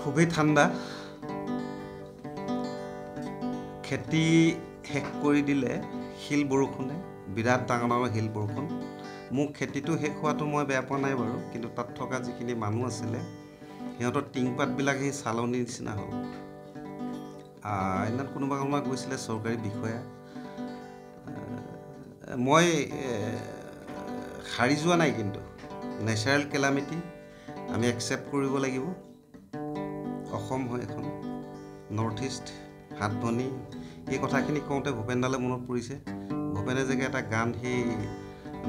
খুবই ঠান্ডা খেতি শেষ কৰি দিলে শিল বৰষুণে বিৰাট ডাঙৰ শিল বৰষুণ মোক খেতিটো শেষ হোৱাটো মই বেয়া পোৱা নাই বাৰু কিন্তু তাত থকা যিখিনি মানুহ আছিলে সিহঁতৰ টিংপাতবিলাক সেই চালনীৰ নিচিনা হ'ল এদিন কোনোবা গৈছিলে চৰকাৰী বিষয়া মই হাৰি যোৱা নাই কিন্তু নেচাৰেল কেলামিটি আমি একচেপ্ট কৰিব লাগিব অসম হয় এখন নৰ্থ ইষ্ট হাতভনী এই কথাখিনি কওঁতে ভূপেনদালে মনত পৰিছে ভূপেনে যে এটা গান সেই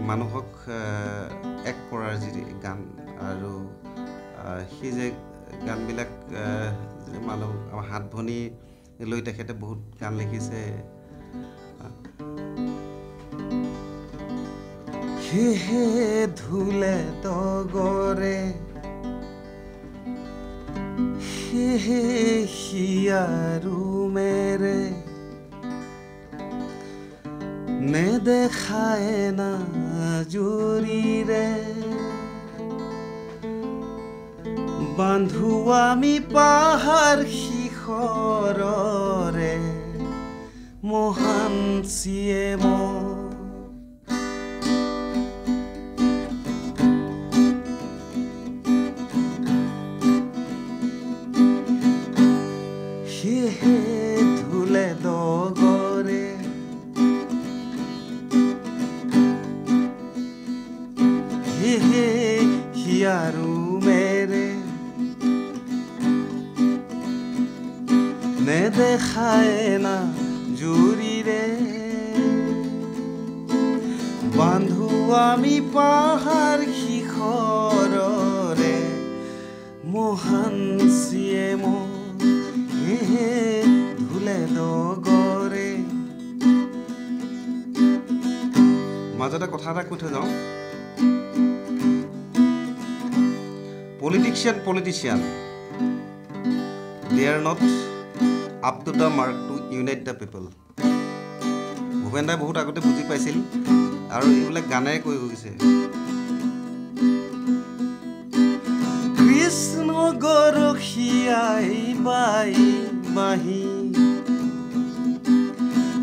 মানুহক এক কৰাৰ যি গান আৰু সেই যে গানবিলাক মানুহ হাতভনী লৈ তেখেতে বহুত গান লিখিছে হে ধুলে তগৰে হে হিয়াৰু মেৰে নেদেখায় না জুৰিৰে বান্ধো আমি পাহাৰ শিখৰৰে মহান চিয়েম ধুলে দগৰে হিয়াৰু মেৰে নেদেখায় না জুৰিৰে বান্ধো আমি পাহাৰ শিখৰৰে মহান চিয়েম ধুলে দগৰে মাজতে কথা এটা কৈ থৈ যাওঁ politician they are not up to the mark to unite the people ভূপেনদাই বহুত আগতে বুজি পাইছিল আৰু এইবিলাক গানেৰে কৈ গৈছে কৃষ্ণ গৰখীয়াই বাই বাহি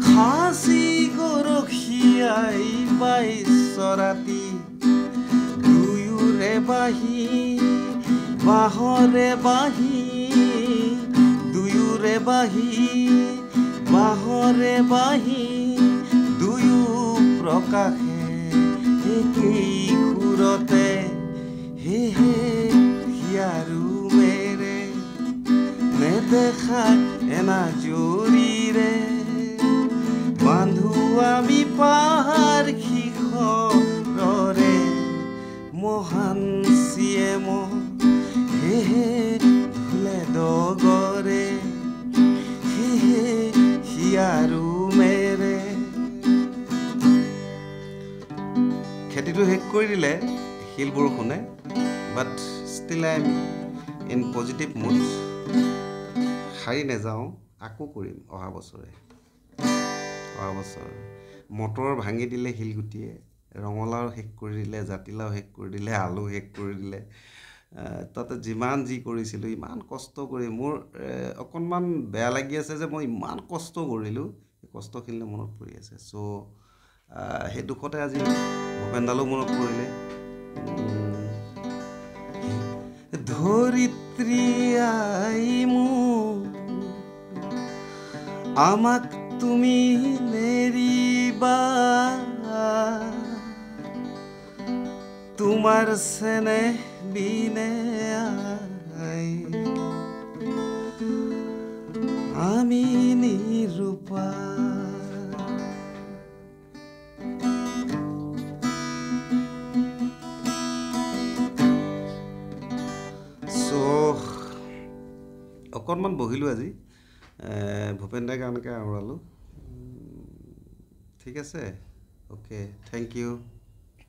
খাচী গৰখীয়াই বাই চৰাতি দুয়োৰে বাহি বাহৰে বাহি দুয়োৰে বাহি বাহৰে বাহি দুয়ো প্ৰকাশে একেই সুৰতে হে হিয়াৰু মেৰে নেদেখা এনা জুৰিৰে বান্ধো আমি পাহাৰ শিখৰৰে মহান চিয়েম ধুলে দগৰে হিয়াৰু মেৰে খেতিটো শেষ কৰি দিলে শিল বৰষুণে বাট still I am in positive mood সাৰি নাযাওঁ আকৌ কৰিম অহা বছৰ মটৰ ভাঙি দিলে শিলগুটিয়ে ৰঙালাও শেষ কৰি দিলে জাতিলাও শেষ কৰি দিলে আলু শেষ কৰি দিলে তাতে যিমান যি কৰিছিলোঁ ইমান কষ্ট কৰি মোৰ অকণমান বেয়া লাগি আছে যে মই ইমান কষ্ট কৰিলোঁ এই কষ্টখিনি মনত পৰি আছে চ' সেই দুখতে আজি ভূপেনদালো মনত পৰিলে ধৰিত্ৰী আই মোৰ আমাক তুমি নেৰিবা তোমাৰ চেনেহ বিনে আমি নিৰূপা অকণমান বহিলোঁ আজি ভূপেন দাৰ গানকে আওৰালোঁ ঠিক আছে অ'কে থেংক ইউ